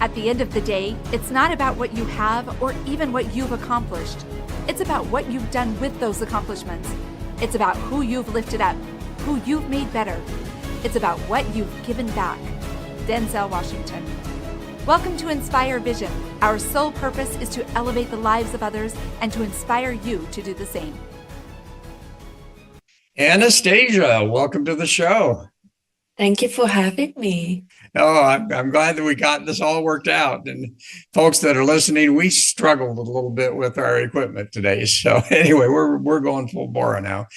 At the end of the day, it's not about what you have or even what you've accomplished. It's about what you've done with those accomplishments. It's about who you've lifted up, who you've made better. It's about what you've given back. Denzel Washington. Welcome to Inspire Vision. Our sole purpose is to elevate the lives of others and to inspire you to do the same. Anastasia, welcome to the show. Thank you for having me. Oh, I'm glad that we got this all worked out. And folks that are listening, we struggled a little bit with our equipment today. So anyway, we're going full bore now.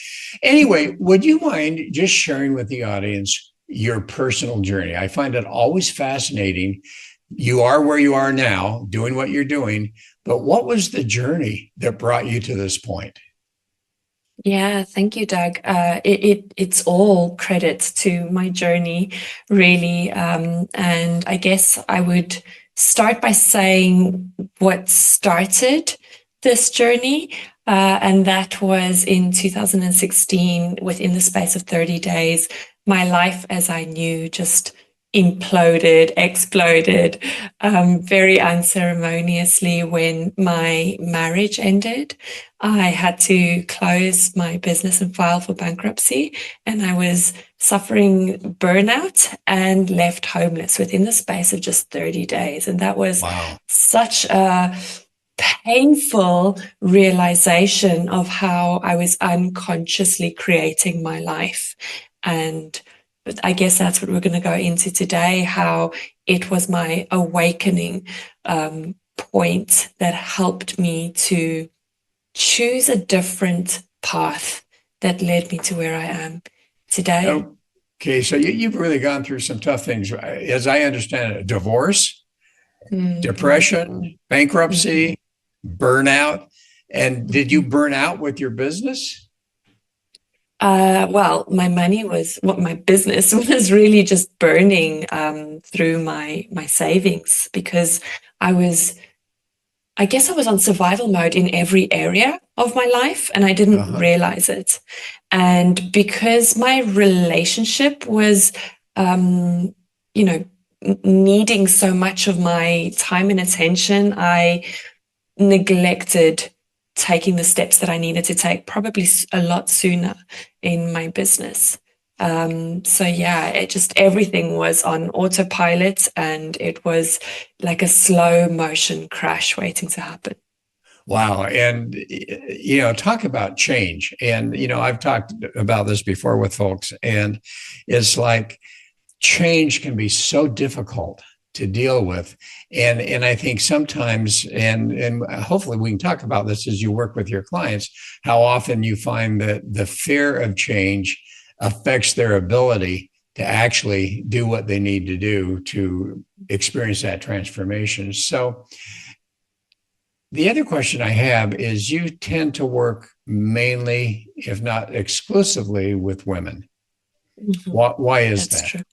Anyway, would you mind just sharing with the audience your personal journey? I find it always fascinating. You are where you are now, doing what you're doing, but what was the journey that brought you to this point? Yeah, thank you, Doug. It's all credit to my journey, really. And I guess I would start by saying what started this journey. And that was in 2016, within the space of 30 days, my life as I knew just imploded, exploded, very unceremoniously when my marriage ended. I had to close my business and file for bankruptcy, and I was suffering burnout and left homeless within the space of just 30 days. And that was such a painful realization of how I was unconsciously creating my life. And I guess that's what we're going to go into today, how it was my awakening point that helped me to choose a different path that led me to where I am today. Okay, so you've really gone through some tough things. As I understand it, divorce, depression, bankruptcy, burnout. And did you burn out with your business? Well, my business was really just burning through my savings, because I guess I was on survival mode in every area of my life, and I didn't realize it. And because my relationship was, needing so much of my time and attention, I neglected taking the steps that I needed to take probably a lot sooner in my business. Everything was on autopilot, and it was like a slow motion crash waiting to happen. Wow. And, talk about change. And, I've talked about this before with folks, and it's like change can be so difficult to deal with. And I think sometimes, and hopefully we can talk about this as you work with your clients, how often you find that the fear of change affects their ability to actually do what they need to do to experience that transformation. So the other question I have is, you tend to work mainly, if not exclusively, with women. Why is that? That's true.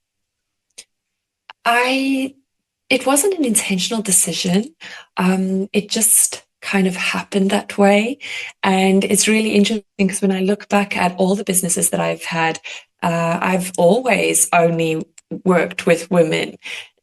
It wasn't an intentional decision. It just kind of happened that way. And it's really interesting because when I look back at all the businesses that I've had, I've always only worked with women.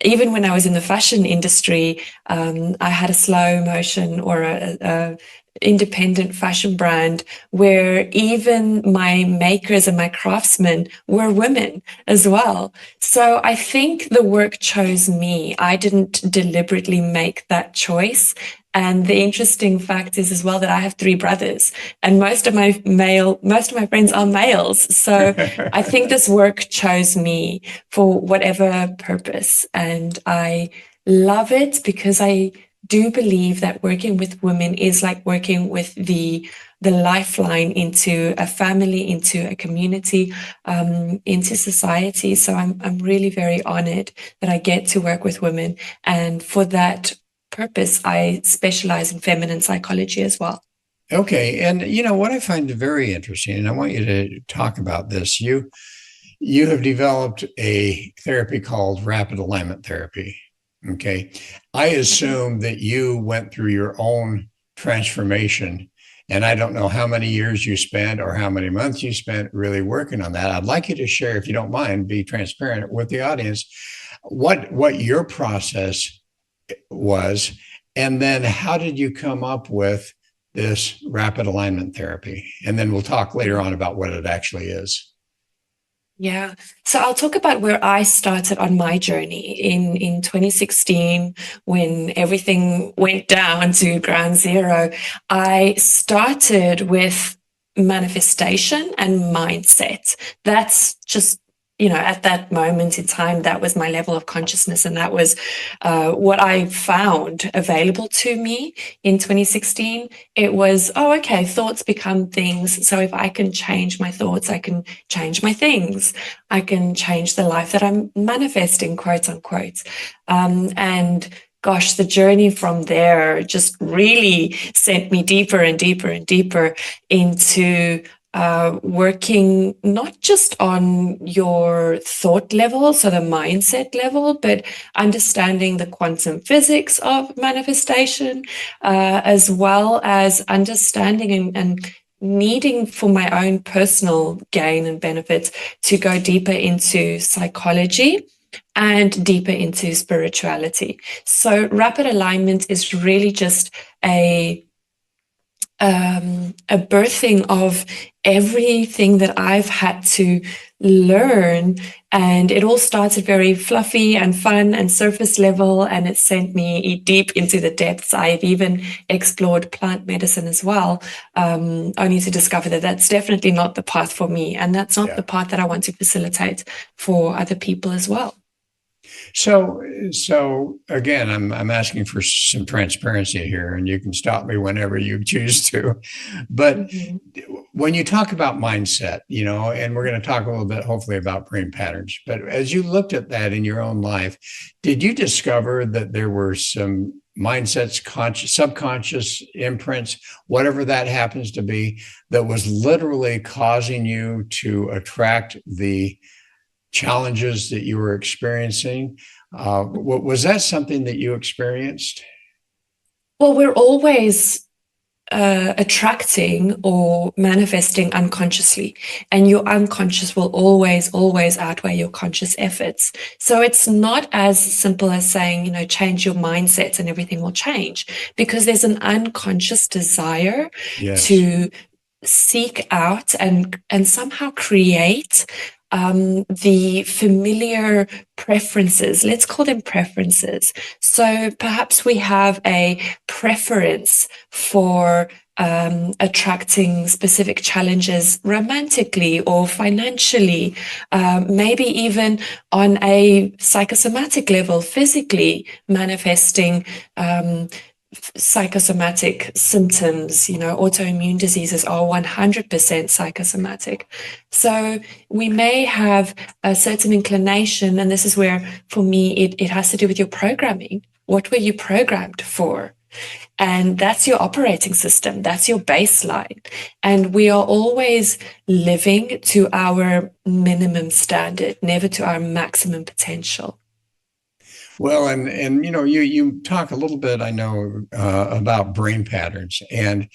Even when I was in the fashion industry, I had a slow motion or a independent fashion brand where even my makers and my craftsmen were women as well. So I think the work chose me. I didn't deliberately make that choice. And the interesting fact is as well that I have 3 brothers, and most of my friends are males. So I think this work chose me for whatever purpose. And I love it because I do believe that working with women is like working with the lifeline into a family, into a community, into society. So I'm really very honored that I get to work with women. And for that purpose, I specialize in feminine psychology as well. Okay. And what I find very interesting, and I want you to talk about this, you have developed a therapy called rapid alignment therapy. Okay. I assume that you went through your own transformation, and I don't know how many years you spent or how many months you spent really working on that. I'd like you to share, if you don't mind, be transparent with the audience, what your process was, and then how did you come up with this rapid alignment therapy? And then we'll talk later on about what it actually is. Yeah. So I'll talk about where I started on my journey in 2016 when everything went down to ground zero. I started with manifestation and mindset. That's just, at that moment in time, that was my level of consciousness. And that was what I found available to me in 2016. It was, oh, okay, thoughts become things. So if I can change my thoughts, I can change my things. I can change the life that I'm manifesting, quote unquote. And gosh, the journey from there just really sent me deeper and deeper and deeper into working not just on your thought level, so the mindset level, but understanding the quantum physics of manifestation, as well as understanding and needing for my own personal gain and benefit to go deeper into psychology and deeper into spirituality. So rapid alignment is really just a birthing of everything that I've had to learn. And it all started very fluffy and fun and surface level, and it sent me deep into the depths. I've even explored plant medicine as well, only to discover that that's definitely not the path for me. And that's not the path that I want to facilitate for other people as well. So again, I'm asking for some transparency here, and you can stop me whenever you choose to. But when you talk about mindset, and we're going to talk a little bit, hopefully, about brain patterns. But as you looked at that in your own life, did you discover that there were some mindsets, subconscious imprints, whatever that happens to be, that was literally causing you to attract the challenges that you were experiencing? Was that something that you experienced? Well, we're always attracting or manifesting unconsciously, and your unconscious will always outweigh your conscious efforts. So it's not as simple as saying, change your mindset and everything will change, because there's an unconscious desire to seek out and somehow create the familiar preferences. Let's call them preferences. So perhaps we have a preference for attracting specific challenges romantically or financially, maybe even on a psychosomatic level, physically manifesting psychosomatic symptoms. Autoimmune diseases are 100% psychosomatic. So we may have a certain inclination, and this is where, for me, it has to do with your programming. What were you programmed for? And that's your operating system. That's your baseline. And we are always living to our minimum standard, never to our maximum potential. Well, and you talk a little bit, I know, about brain patterns, and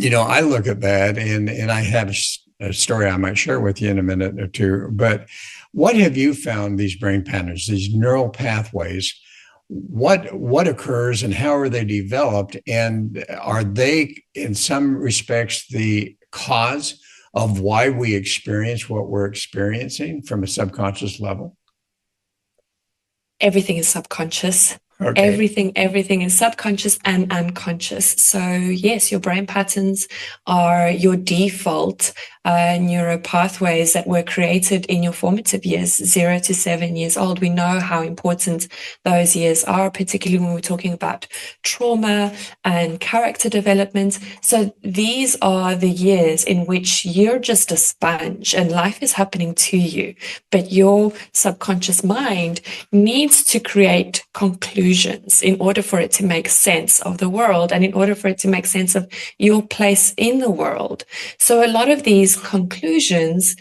I look at that, and I have a story I might share with you in a minute or two. But what have you found these brain patterns, these neural pathways? What occurs, and how are they developed, and are they, in some respects, the cause of why we experience what we're experiencing from a subconscious level? Everything is subconscious. Okay. Everything is subconscious and unconscious. So yes, your brain patterns are your default neuro pathways that were created in your formative years, 0 to 7 years old. We know how important those years are, particularly when we're talking about trauma and character development. So these are the years in which you're just a sponge and life is happening to you, but your subconscious mind needs to create conclusions in order for it to make sense of the world and in order for it to make sense of your place in the world. So a lot of these conclusions,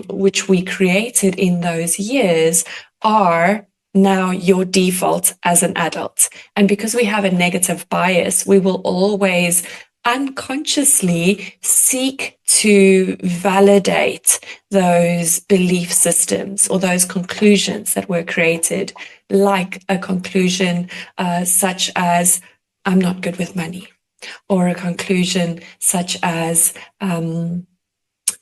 which we created in those years, are now your default as an adult. And because we have a negative bias, we will always unconsciously seek to validate those belief systems or those conclusions that were created, like a conclusion such as, I'm not good with money, or a conclusion such as,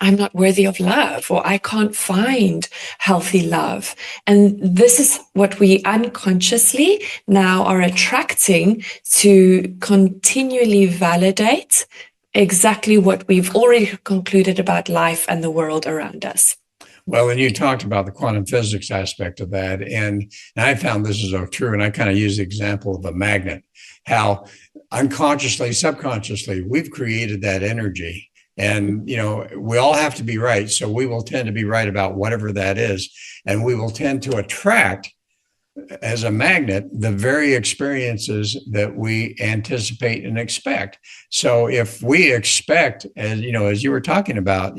I'm not worthy of love, or I can't find healthy love. And this is what we unconsciously now are attracting to continually validate exactly what we've already concluded about life and the world around us. Well, and you talked about the quantum physics aspect of that. And I found this is so true. And I kind of use the example of a magnet, how unconsciously, subconsciously, we've created that energy. And, we all have to be right. So we will tend to be right about whatever that is. And we will tend to attract, as a magnet, the very experiences that we anticipate and expect. So if we expect, as you were talking about,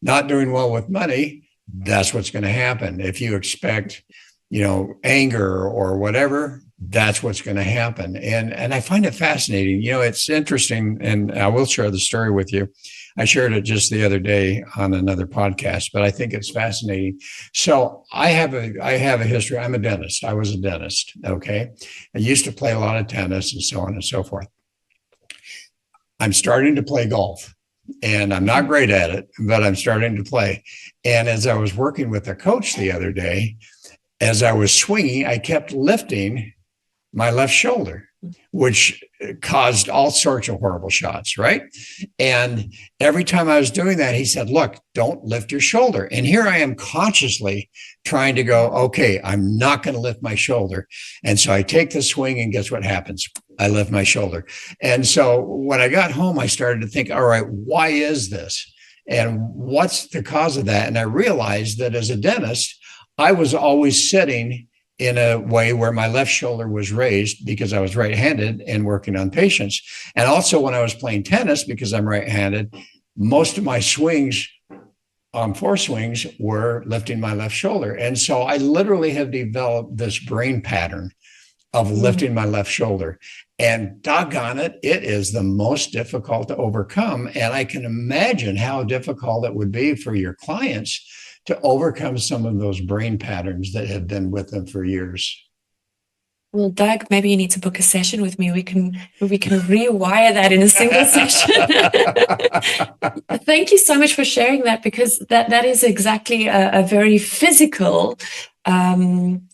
not doing well with money, that's what's going to happen. If you expect, anger or whatever, that's what's going to happen. And I find it fascinating. It's interesting, and I will share the story with you. I shared it just the other day on another podcast, but I think it's fascinating. So I have a history. I'm a dentist. I was a dentist. Okay. I used to play a lot of tennis and so on and so forth. I'm starting to play golf, and I'm not great at it, but I'm starting to play. And as I was working with a coach the other day, as I was swinging, I kept lifting my left shoulder, which caused all sorts of horrible shots, right? And every time I was doing that, he said, look, don't lift your shoulder. And here I am consciously trying to go, okay, I'm not going to lift my shoulder. And so I take the swing, and guess what happens? I lift my shoulder. And so when I got home, I started to think, all right, why is this? And what's the cause of that? And I realized that as a dentist, I was always sitting in a way where my left shoulder was raised because I was right-handed and working on patients. And also when I was playing tennis, because I'm right-handed, most of my swings on four swings were lifting my left shoulder. And so I literally have developed this brain pattern of lifting my left shoulder. And doggone it, it is the most difficult to overcome. And I can imagine how difficult it would be for your clients to overcome some of those brain patterns that have been with them for years. Well, Doug, maybe you need to book a session with me. We can rewire that in a single session. Thank you so much for sharing that, because that is exactly a very physical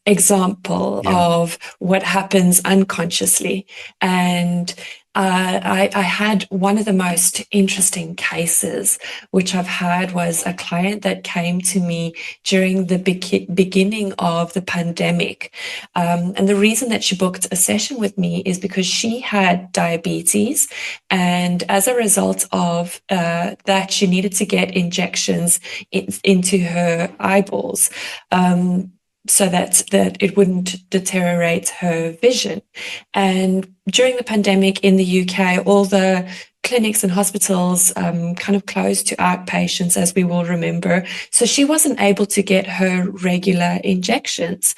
example of what happens unconsciously. And I had one of the most interesting cases, which I've had, was a client that came to me during the beginning of the pandemic. And the reason that she booked a session with me is because she had diabetes. And as a result of that, she needed to get injections into her eyeballs. So that it wouldn't deteriorate her vision. And during the pandemic in the UK, all the clinics and hospitals kind of closed to outpatients, as we will remember. So she wasn't able to get her regular injections.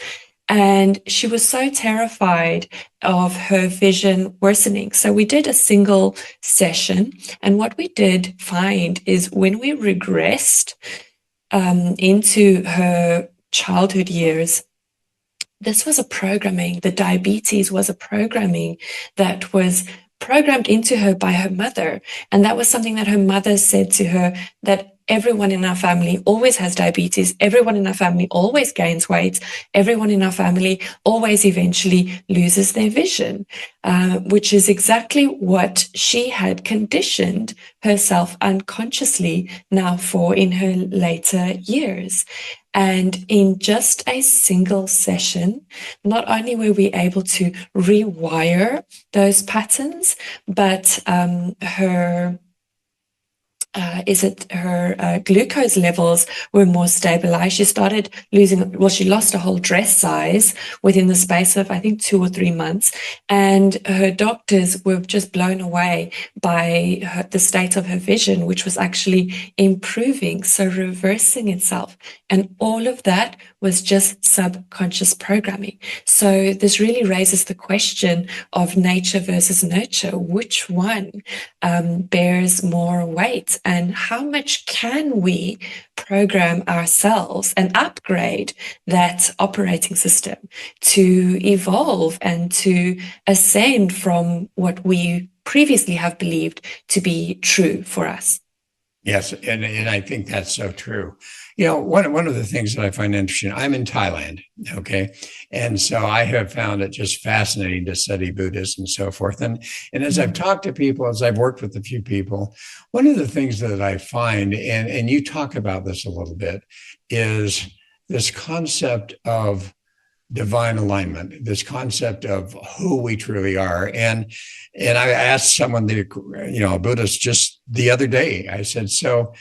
And she was so terrified of her vision worsening. So we did a single session. And what we did find is when we regressed into her childhood years, this was a programming, the diabetes was a programming that was programmed into her by her mother. And that was something that her mother said to her, that everyone in our family always has diabetes. Everyone in our family always gains weight. Everyone in our family always eventually loses their vision, which is exactly what she had conditioned herself unconsciously now for in her later years. And in just a single session, not only were we able to rewire those patterns, but her is it her glucose levels were more stabilized. She started she lost a whole dress size within the space of, I think, 2 or 3 months. And her doctors were just blown away by the state of her vision, which was actually improving, so reversing itself. And all of that was just subconscious programming. So this really raises the question of nature versus nurture. Which one bears more weight? And how much can we program ourselves and upgrade that operating system to evolve and to ascend from what we previously have believed to be true for us? Yes, and I think that's so true. One of the things that I find interesting, I'm in Thailand, okay? And so I have found it just fascinating to study Buddhism and so forth. And as I've talked to people, as I've worked with a few people, one of the things that I find, and you talk about this a little bit, is this concept of divine alignment, this concept of who we truly are. And I asked someone, a Buddhist, just the other day, I said, so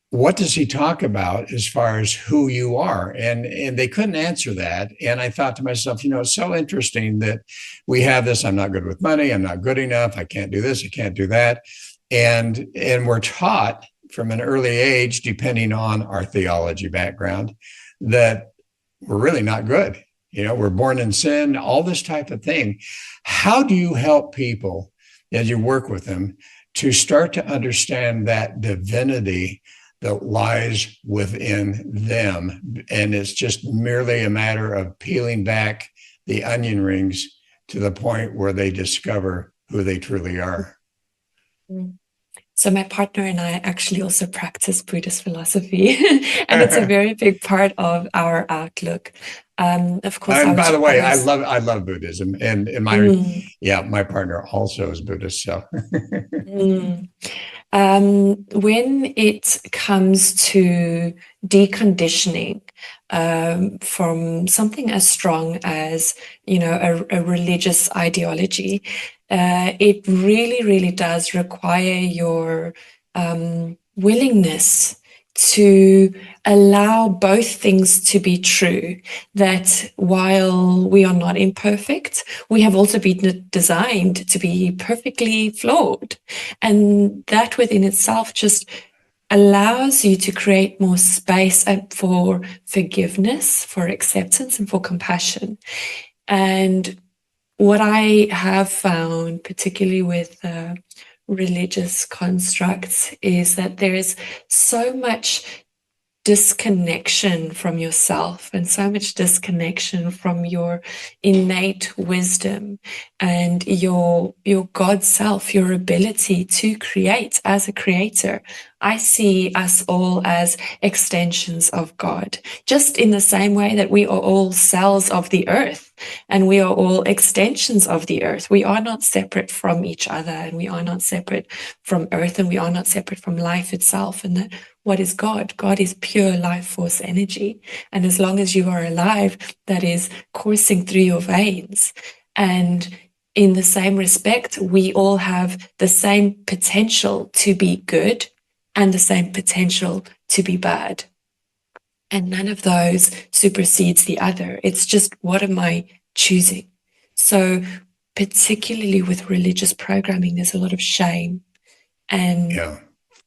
what does he talk about as far as who you are? And they couldn't answer that. And I thought to myself, it's so interesting that we have this, I'm not good with money, I'm not good enough, I can't do this, I can't do that. And we're taught from an early age, depending on our theology background, that we're really not good. We're born in sin, all this type of thing. How do you help people as you work with them to start to understand that divinity that lies within them? And it's just merely a matter of peeling back the onion rings to the point where they discover who they truly are. So my partner and I actually also practice Buddhist philosophy, and it's a very big part of our outlook. Of course, and by the way, I love Buddhism, and my partner also is Buddhist. So, when it comes to deconditioning from something as strong as a religious ideology, it really, really does require your willingness to allow both things to be true, that while we are not imperfect, we have also been designed to be perfectly flawed. And that within itself just allows you to create more space for forgiveness, for acceptance, and for compassion. And what I have found, particularly with religious constructs, is that there is so much disconnection from yourself and so much disconnection from your innate wisdom and your God self, your ability to create as a creator. I see us all as extensions of God, just in the same way that we are all cells of the earth and we are all extensions of the earth. We are not separate from each other, and we are not separate from earth, and we are not separate from life itself. And that what is God? God is pure life force energy. And as long as you are alive, that is coursing through your veins. And in the same respect, we all have the same potential to be good and the same potential to be bad. And none of those supersedes the other. It's just, what am I choosing? So particularly with religious programming, there's a lot of shame. And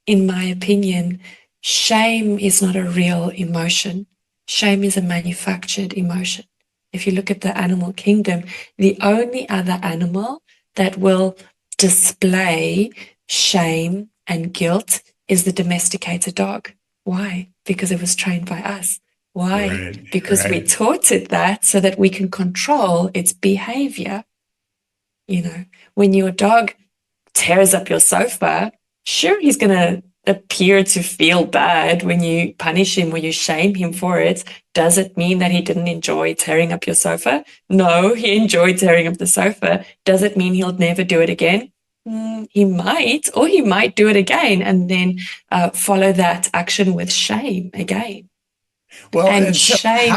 in my opinion, shame is not a real emotion. Shame is a manufactured emotion. If you look at the animal kingdom, the only other animal that will display shame and guilt is the domesticated dog. Why? Because it was trained by us. Why? Right, because we taught it that so that we can control its behavior. When your dog tears up your sofa, sure, he's going to appear to feel bad when you punish him or you shame him for it. Does it mean that he didn't enjoy tearing up your sofa? No, he enjoyed tearing up the sofa. Does it mean he'll never do it again? He might, or he might do it again and then follow that action with shame again. Well, and so shame.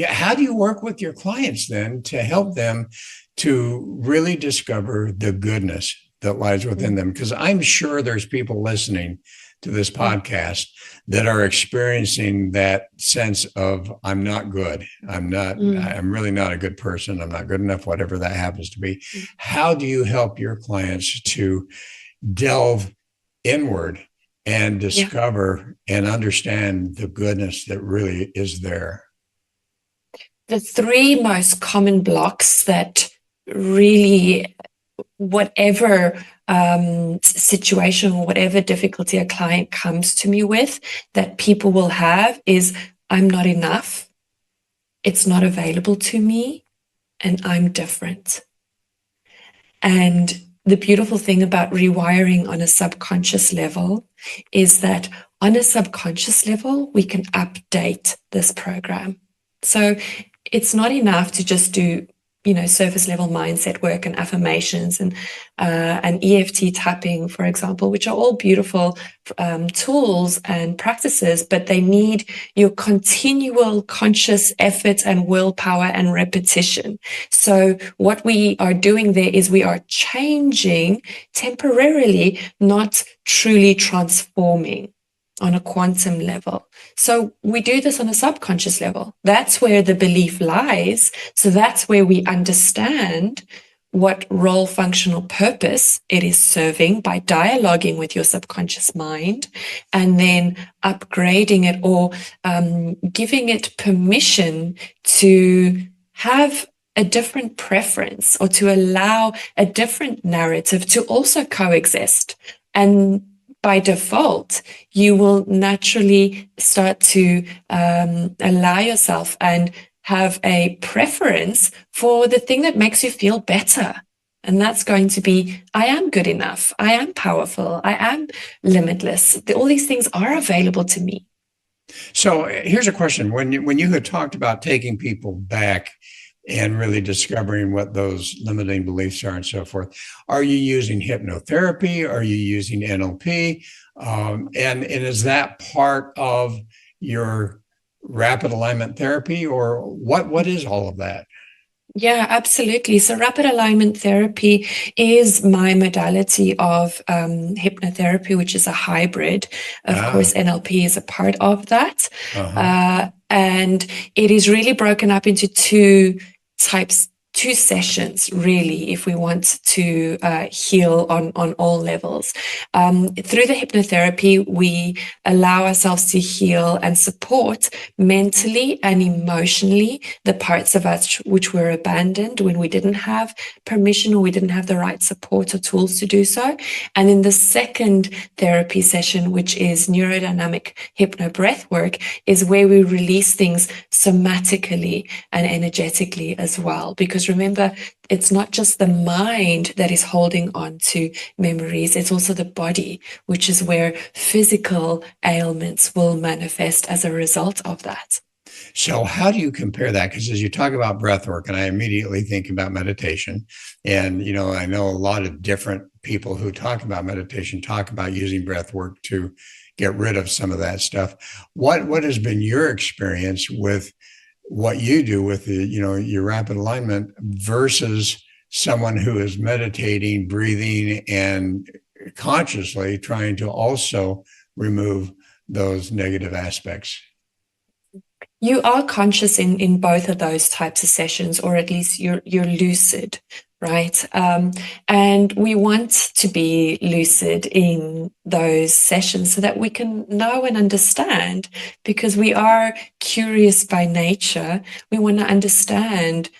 how do you work with your clients then to help them to really discover the goodness that lies within them. Because I'm sure there's people listening to this podcast that are experiencing that sense of, I'm not good. I'm really not a good person. I'm not good enough, whatever that happens to be. How do you help your clients to delve inward and discover and understand the goodness that really is there? The three most common blocks that really, whatever situation or whatever difficulty a client comes to me with, that people will have is, I'm not enough, it's not available to me, and I'm different. And the beautiful thing about rewiring on a subconscious level is that on a subconscious level, we can update this program. So it's not enough to just do, surface level mindset work and affirmations and EFT tapping, for example, which are all beautiful tools and practices, but they need your continual conscious effort and willpower and repetition. So what we are doing there is we are changing temporarily, not truly transforming on a quantum level. So we do this on a subconscious level. That's where the belief lies. So that's where we understand what role, function, or purpose it is serving by dialoguing with your subconscious mind, and then upgrading it or giving it permission to have a different preference or to allow a different narrative to also coexist. And by default, you will naturally start to allow yourself and have a preference for the thing that makes you feel better. And that's going to be, I am good enough. I am powerful. I am limitless. All these things are available to me. So here's a question. When you had talked about taking people back and really discovering what those limiting beliefs are and so forth, are you using hypnotherapy? Are you using NLP? And is that part of your rapid alignment therapy, or what is all of that? Yeah, absolutely. So rapid alignment therapy is my modality of hypnotherapy, which is a hybrid. Of course, NLP is a part of that. And it is really broken up into two sessions, really, if we want to heal on all levels. Through the hypnotherapy, we allow ourselves to heal and support mentally and emotionally the parts of us which were abandoned when we didn't have permission or we didn't have the right support or tools to do so. And in the second therapy session, which is neurodynamic hypnobreath work, is where we release things somatically and energetically as well. Because remember, it's not just the mind that is holding on to memories, it's also the body, which is where physical ailments will manifest as a result of that. So how do you compare that? Because as you talk about breath work, and I immediately think about meditation, and I know a lot of different people who talk about meditation talk about using breath work to get rid of some of that stuff. What has been your experience with what you do with your rapid alignment versus someone who is meditating, breathing, and consciously trying to also remove those negative aspects? You are conscious in both of those types of sessions, or at least you're lucid, right? And we want to be lucid in those sessions so that we can know and understand, because we are curious by nature. We want to understand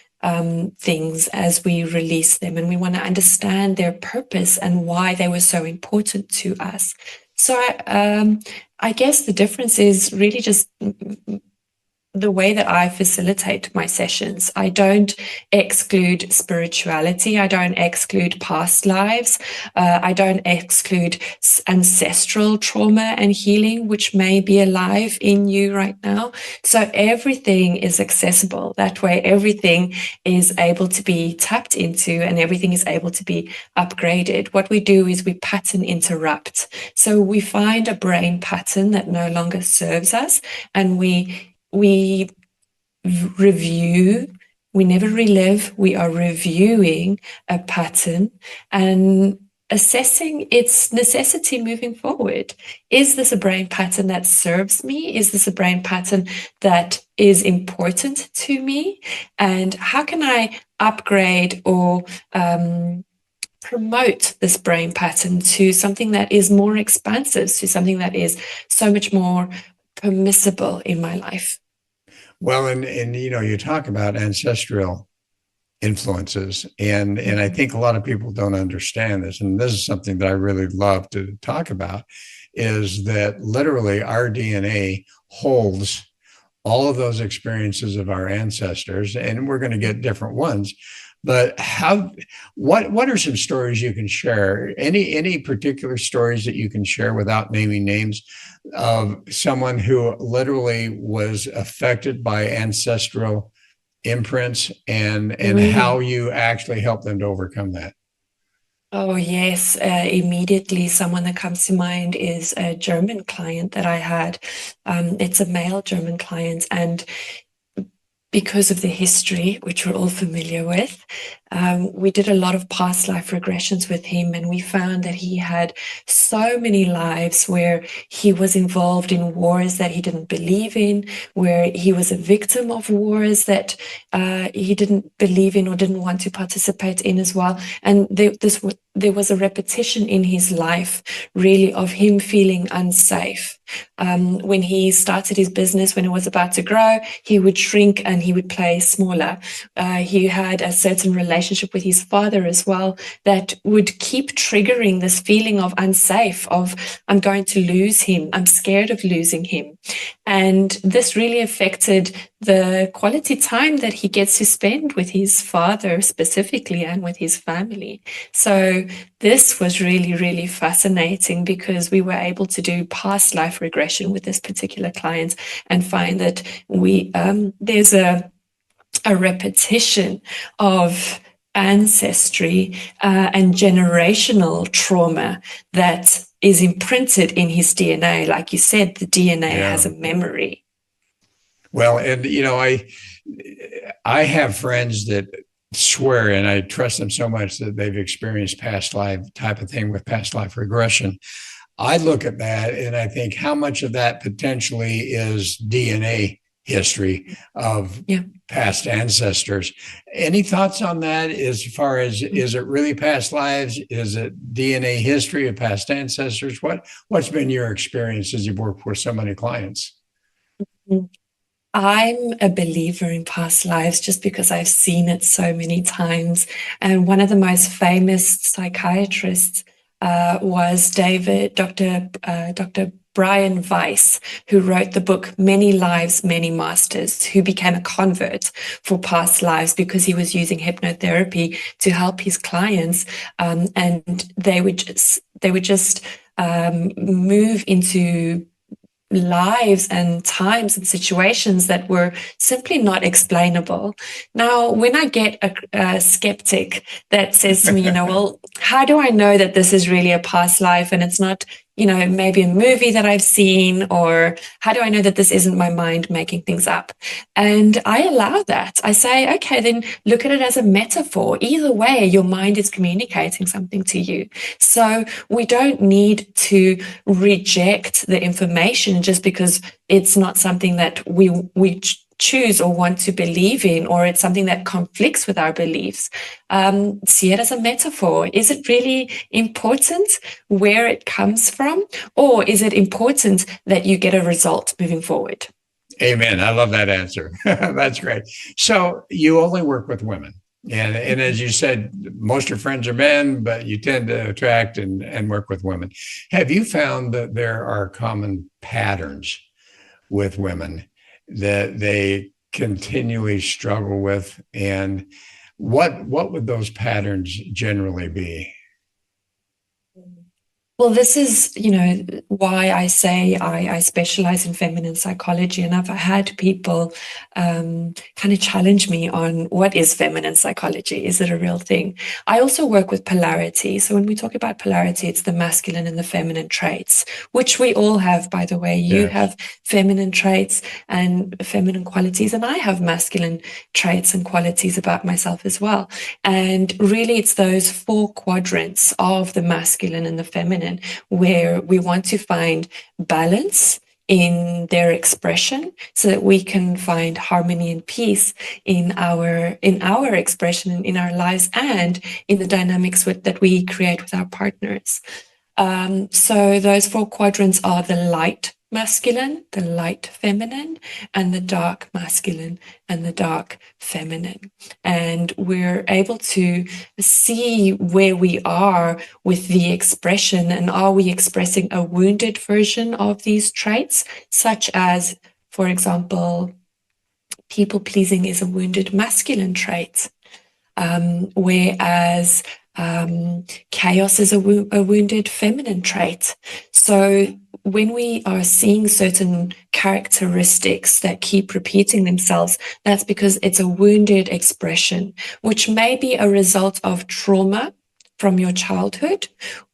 things as we release them, and we want to understand their purpose and why they were so important to us. So I guess the difference is really just the way that I facilitate my sessions. I don't exclude spirituality. I don't exclude past lives. I don't exclude ancestral trauma and healing, which may be alive in you right now. So everything is accessible. That way, everything is able to be tapped into and everything is able to be upgraded. What we do is we pattern interrupt. So we find a brain pattern that no longer serves us, and we review. We never relive. We are reviewing a pattern, and assessing its necessity moving forward. Is this a brain pattern that serves me? Is this a brain pattern that is important to me? And how can I upgrade or promote this brain pattern to something that is more expansive, to something that is so much more permissible in my life? Well, and you talk about ancestral influences, and I think a lot of people don't understand this, and this is something that I really love to talk about, is that literally our DNA holds all of those experiences of our ancestors, and we're going to get different ones. But what are some stories you can share? Any particular stories that you can share without naming names of someone who literally was affected by ancestral imprints, and how you actually help them to overcome that? Oh, yes. Immediately, someone that comes to mind is a German client that I had. It's a male German client, and because of the history, which we're all familiar with, we did a lot of past life regressions with him, and we found that he had so many lives where he was involved in wars that he didn't believe in, where he was a victim of wars that he didn't believe in or didn't want to participate in as well. And there was a repetition in his life, really, of him feeling unsafe. When he started his business, when it was about to grow, he would shrink and he would play smaller. He had a certain relationship with his father as well that would keep triggering this feeling of unsafe, of I'm going to lose him, I'm scared of losing him. And this really affected the quality time that he gets to spend with his father specifically and with his family. So this was really, really fascinating, because we were able to do past life regression with this particular client and find that there's a repetition of ancestry and generational trauma that is imprinted in his DNA. Like you said, the DNA has a memory. Well, and I have friends that swear, and I trust them so much, that they've experienced past life type of thing with past life regression. I look at that and I think, how much of that potentially is DNA history of past ancestors? Any thoughts on that, as far as, is it really past lives? Is it DNA history of past ancestors? What's been your experience as you've worked with so many clients? I'm a believer in past lives just because I've seen it so many times. And one of the most famous psychiatrists was Dr. Brian Weiss, who wrote the book Many Lives, Many Masters, who became a convert for past lives because he was using hypnotherapy to help his clients, and they would just move into lives and times and situations that were simply not explainable. Now, when I get a skeptic that says to me, well, how do I know that this is really a past life and it's not, maybe a movie that I've seen, or how do I know that this isn't my mind making things up? And I allow that. I say, okay, then look at it as a metaphor. Either way, your mind is communicating something to you. So we don't need to reject the information just because it's not something that we choose or want to believe in, or it's something that conflicts with our beliefs. See it as a metaphor. Is it really important where it comes from, or is it important that you get a result moving forward? Amen. I love that answer. That's great. So you only work with women. And as you said, most of your friends are men, but you tend to attract and work with women. Have you found that there are common patterns with women that they continually struggle with? And what would those patterns generally be? Well, this is, why I say I specialize in feminine psychology, and I've had people kind of challenge me on what is feminine psychology? Is it a real thing? I also work with polarity. So when we talk about polarity, it's the masculine and the feminine traits, which we all have, by the way. You Yes. have feminine traits and feminine qualities, and I have masculine traits and qualities about myself as well. And really, it's those four quadrants of the masculine and the feminine where we want to find balance in their expression so that we can find harmony and peace in our expression and in our lives and in the dynamics that we create with our partners. So those four quadrants are the light masculine, the light feminine, and the dark masculine and the dark feminine. And we're able to see where we are with the expression, and are we expressing a wounded version of these traits, such as, for example, people pleasing is a wounded masculine trait, whereas chaos is a wounded feminine trait. So when we are seeing certain characteristics that keep repeating themselves, that's because it's a wounded expression, which may be a result of trauma from your childhood,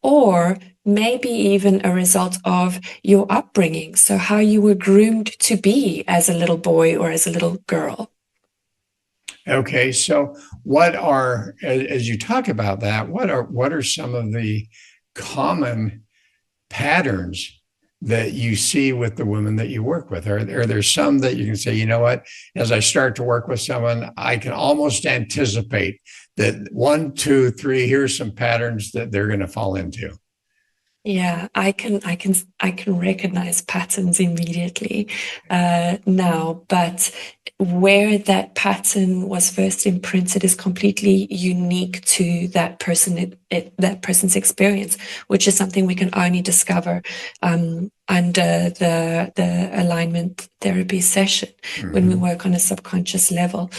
or maybe even a result of your upbringing. So how you were groomed to be as a little boy or as a little girl. Okay, so what are, as you talk about that, what are some of the common patterns that you see with the women that you work with? Are there some that you can say, you know what, as I start to work with someone, I can almost anticipate that 1, 2, 3, here's some patterns that they're going to fall into? Yeah, I can recognize patterns immediately now, but where that pattern was first imprinted is completely unique to that person, that person's experience, which is something we can only discover under the alignment therapy session when we work on a subconscious level.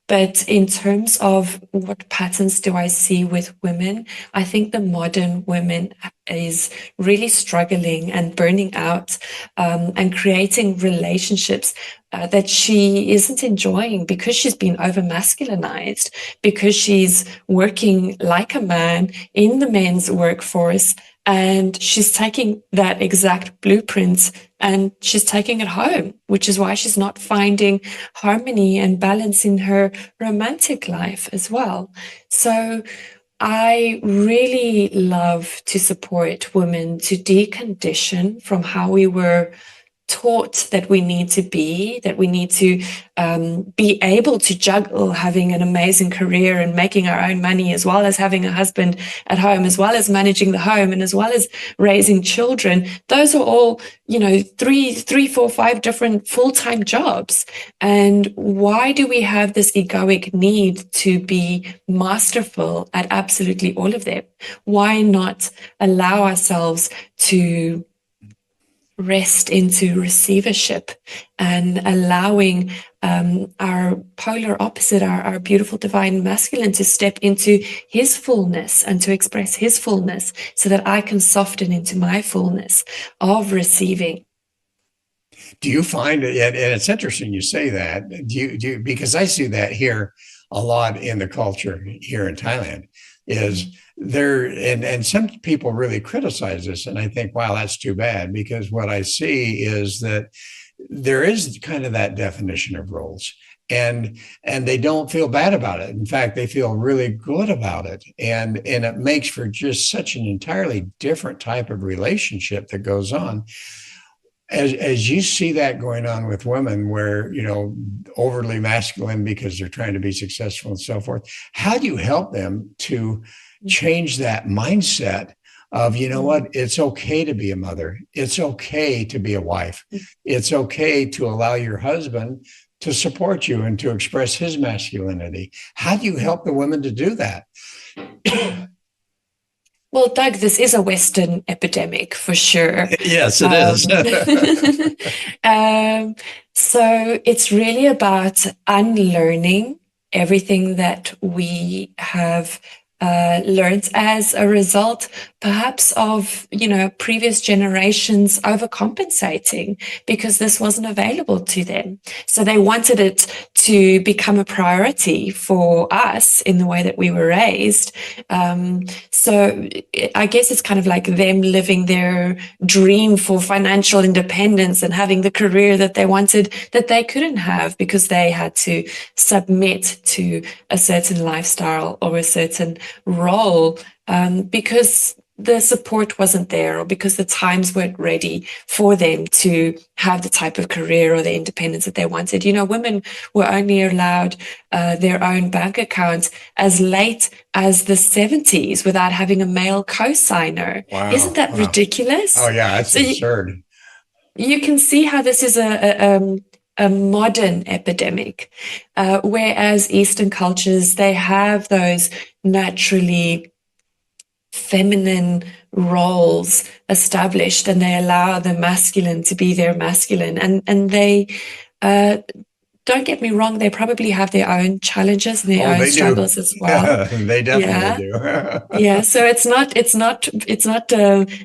But in terms of what patterns do I see with women, I think the modern women is really struggling and burning out and creating relationships that she isn't enjoying because she's been over masculinized, because she's working like a man in the men's workforce. And she's taking that exact blueprint and she's taking it home, which is why she's not finding harmony and balance in her romantic life as well. So I really love to support women to decondition from how we were taught that we need to be able to juggle having an amazing career and making our own money, as well as having a husband at home, as well as managing the home, and as well as raising children. Those are all, 3, 4, 5 different full-time jobs. And why do we have this egoic need to be masterful at absolutely all of them? Why not allow ourselves to rest into receivership and allowing our polar opposite, our beautiful divine masculine, to step into his fullness and to express his fullness, so that I can soften into my fullness of receiving. Do you find it, and it's interesting you say that, because I see that here a lot in the culture here in Thailand, is there, and some people really criticize this, and I think, wow, that's too bad, because what I see is that there is kind of that definition of roles, and they don't feel bad about it. In fact, they feel really good about it, and it makes for just such an entirely different type of relationship that goes on. As you see that going on with women, where, overly masculine because they're trying to be successful and so forth, how do you help them to change that mindset of, what, it's okay to be a mother, it's okay to be a wife, it's okay to allow your husband to support you and to express his masculinity? How do you help the women to do that? Well, Doug, this is a Western epidemic for sure. Yes, it is. So it's really about unlearning everything that we have learned as a result, perhaps of, previous generations overcompensating because this wasn't available to them. So they wanted it to become a priority for us in the way that we were raised. So I guess it's kind of like them living their dream for financial independence and having the career that they wanted that they couldn't have because they had to submit to a certain lifestyle or a certain role, because the support wasn't there or because the times weren't ready for them to have the type of career or the independence that they wanted. Women were only allowed their own bank accounts as late as the 70s without having a male co-signer. Wow. Isn't that ridiculous? Oh, yeah, that's absurd. You can see how this is a modern epidemic, whereas Eastern cultures, they have those naturally feminine roles established, and they allow the masculine to be their masculine, and they don't get me wrong, they probably have their own challenges and their own struggles as well. Yeah, they definitely do. Yeah, so it's not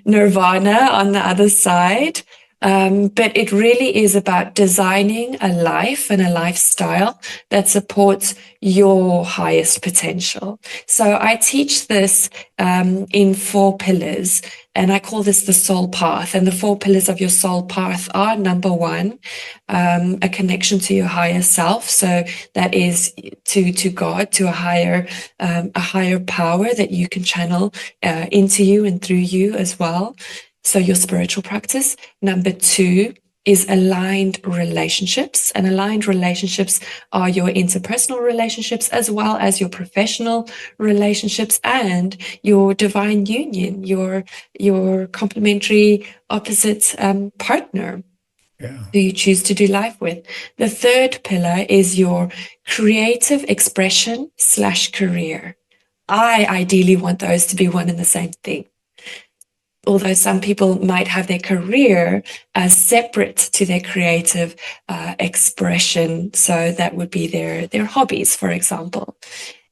nirvana on the other side. But it really is about designing a life and a lifestyle that supports your highest potential. So I teach this in 4 pillars, and I call this the soul path. And the 4 pillars of your soul path are: number 1, a connection to your higher self. So that is to God, to a higher power that you can channel into you and through you as well. So your spiritual practice. Number 2 is aligned relationships. And aligned relationships are your interpersonal relationships as well as your professional relationships and your divine union, your complementary opposite partner who you choose to do life with. The 3rd pillar is your creative expression / career. I ideally want those to be one and the same thing. Although some people might have their career as separate to their creative expression. So that would be their hobbies, for example.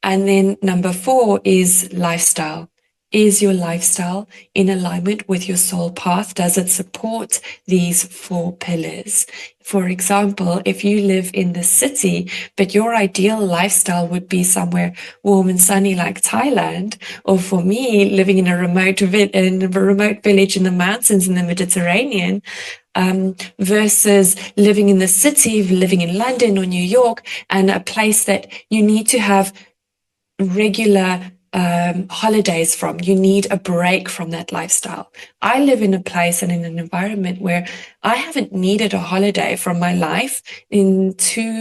And then number 4 is lifestyle. Is your lifestyle in alignment with your soul path? Does it support these 4 pillars? For example, if you live in the city, but your ideal lifestyle would be somewhere warm and sunny like Thailand, or for me, living in a remote village in the mountains in the Mediterranean, versus living in the city, living in London or New York, and a place that you need to have regular holidays from. You need a break from that lifestyle. I live in a place and in an environment where I haven't needed a holiday from my life in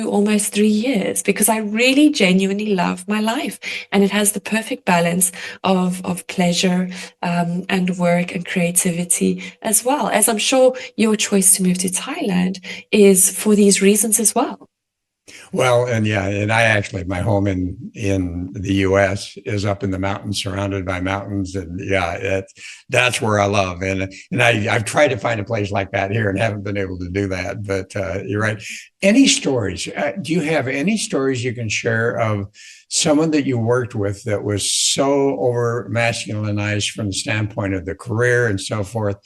almost 3 years because I really genuinely love my life, and it has the perfect balance of pleasure and work and creativity as well. As I'm sure your choice to move to Thailand is for these reasons as well. Well, and I actually, my home in the U.S. is up in the mountains, surrounded by mountains, and that's where I love. And I've tried to find a place like that here and haven't been able to do that. But you're right. Any stories? Do you have any stories you can share of someone that you worked with that was so over masculinized from the standpoint of the career and so forth,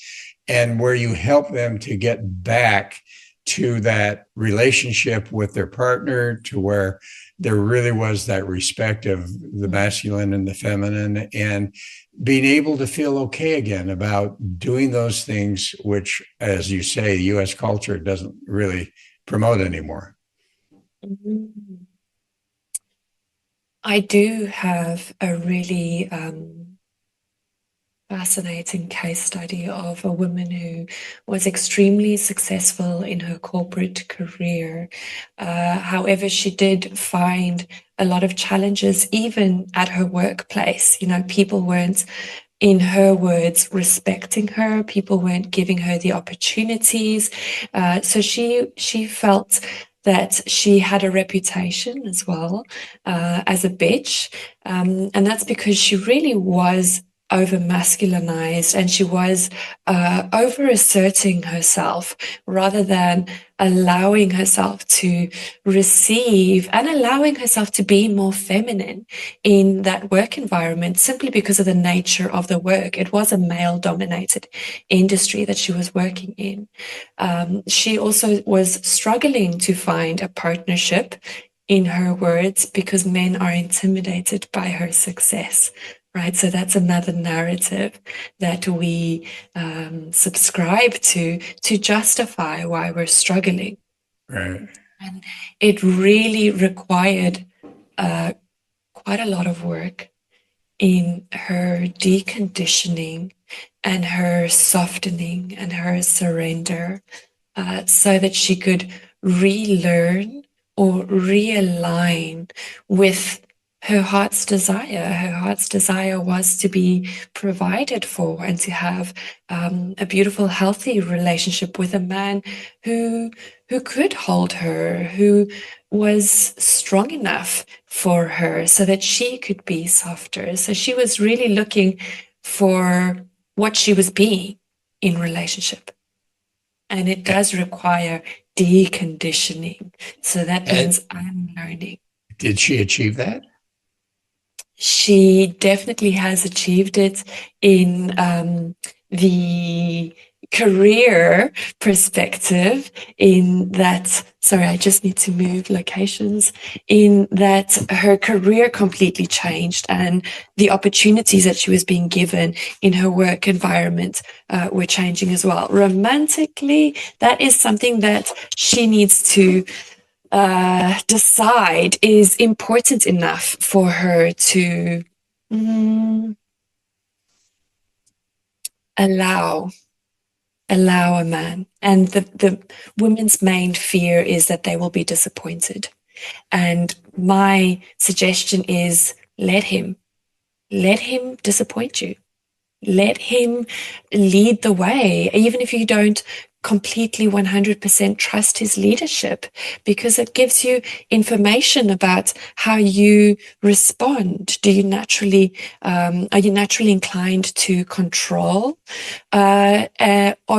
and where you help them to get back to that relationship with their partner, to where there really was that respect of the masculine and the feminine, and being able to feel okay again about doing those things, which, as you say, U.S. culture doesn't really promote anymore? Mm-hmm. I do have a really fascinating case study of a woman who was extremely successful in her corporate career. However, she did find a lot of challenges even at her workplace. People weren't, in her words, respecting her. People weren't giving her the opportunities. So she felt that she had a reputation as well as a bitch. And that's because she really was over masculinized, and she was over asserting herself rather than allowing herself to receive and allowing herself to be more feminine in that work environment, simply because of the nature of the work. It was a male dominated industry that she was working in. She also was struggling to find a partnership, in her words, because men are intimidated by her success. Right. So that's another narrative that we subscribe to justify why we're struggling. Right. And it really required quite a lot of work in her deconditioning and her softening and her surrender, so that she could relearn or realign with her heart's desire. Her heart's desire was to be provided for and to have a beautiful, healthy relationship with a man who could hold her, who was strong enough for her so that she could be softer. So she was really looking for what she was being in relationship. And it does require deconditioning. So that means unlearning. Did she achieve that? She definitely has achieved it in the career perspective, in that, sorry, I just need to move locations, in that her career completely changed and the opportunities that she was being given in her work environment were changing as well. Romantically, that is something that she needs to decide is important enough for her to allow a man. And the women's main fear is that they will be disappointed. And my suggestion is let him disappoint you. Let him lead the way, even if you don't completely 100% trust his leadership, because it gives you information about how you respond. Are you naturally inclined to control? Are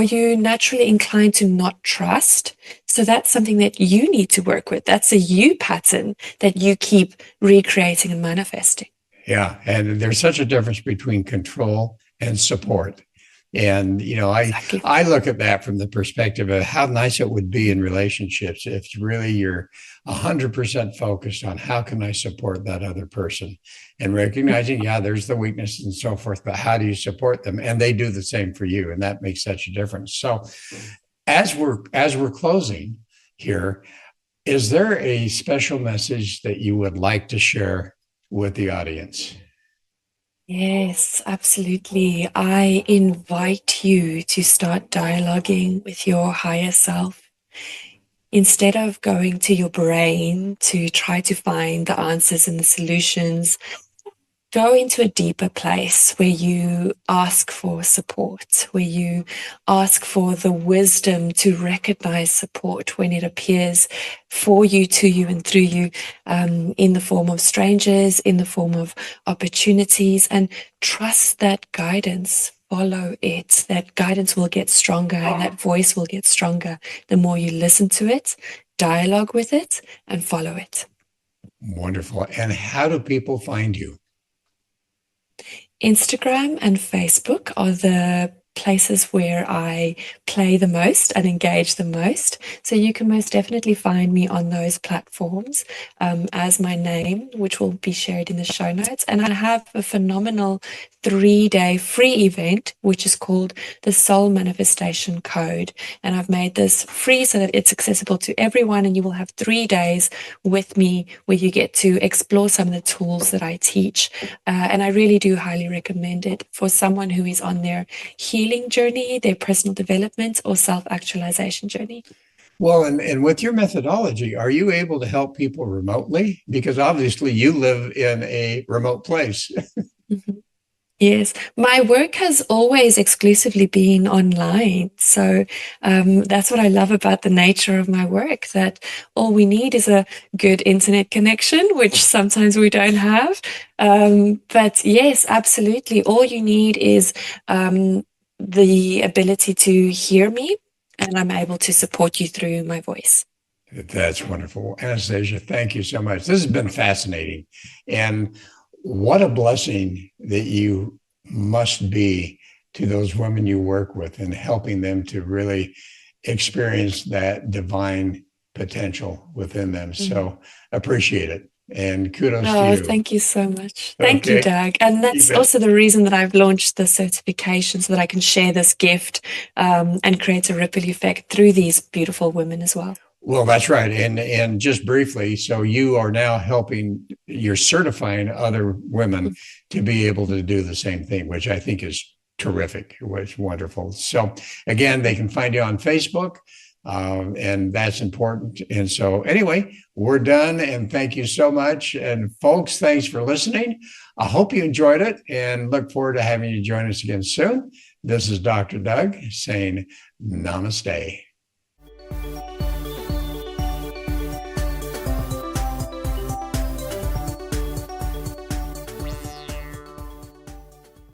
you naturally inclined to not trust? So that's something that you need to work with. That's a you pattern that you keep recreating and manifesting. Yeah. And there's such a difference between control and support. And, Exactly. I look at that from the perspective of how nice it would be in relationships if really you're 100% focused on how can I support that other person, and recognizing, yeah, there's the weakness and so forth, but how do you support them? And they do the same for you. And that makes such a difference. So as we're closing here, is there a special message that you would like to share with the audience? Yes, absolutely. I invite you to start dialoguing with your higher self. Instead of going to your brain to try to find the answers and the solutions, go into a deeper place where you ask for support, where you ask for the wisdom to recognize support when it appears for you, to you, and through you, in the form of strangers, in the form of opportunities, and trust that guidance. Follow it. That guidance will get stronger and that voice will get stronger the more you listen to it, dialogue with it, and follow it. Wonderful. And how do people find you? Instagram and Facebook are the places where I play the most and engage the most. So you can most definitely find me on those platforms as my name, which will be shared in the show notes. And I have a phenomenal 3-day free event, which is called the Soul Manifestation Code. And I've made this free so that it's accessible to everyone. And you will have 3 days with me where you get to explore some of the tools that I teach. And I really do highly recommend it for someone who is on their healing journey, their personal development, or self-actualization journey. Well, and with your methodology, are you able to help people remotely? Because obviously you live in a remote place. Mm-hmm. Yes, my work has always exclusively been online. So that's what I love about the nature of my work, that all we need is a good internet connection, which sometimes we don't have. But yes, absolutely. All you need is the ability to hear me, and I'm able to support you through my voice. That's wonderful. Anastasia, thank you so much. This has been fascinating. And what a blessing that you must be to those women you work with and helping them to really experience that divine potential within them. Mm. So appreciate it. And kudos to Oh, you. thank you so much. Thank you, Okay. Doug. And You that's bet. also the reason that I've launched the certification so that I can share this gift and create a ripple effect through these beautiful women as well. Well, that's right. And just briefly, so you are now helping, you're certifying other women to be able to do the same thing, which I think is terrific, which wonderful. So again, they can find you on Facebook, and that's important. And so anyway, we're done, and thank you so much. And folks, thanks for listening. I hope you enjoyed it and look forward to having you join us again soon. This is Dr. Doug saying namaste.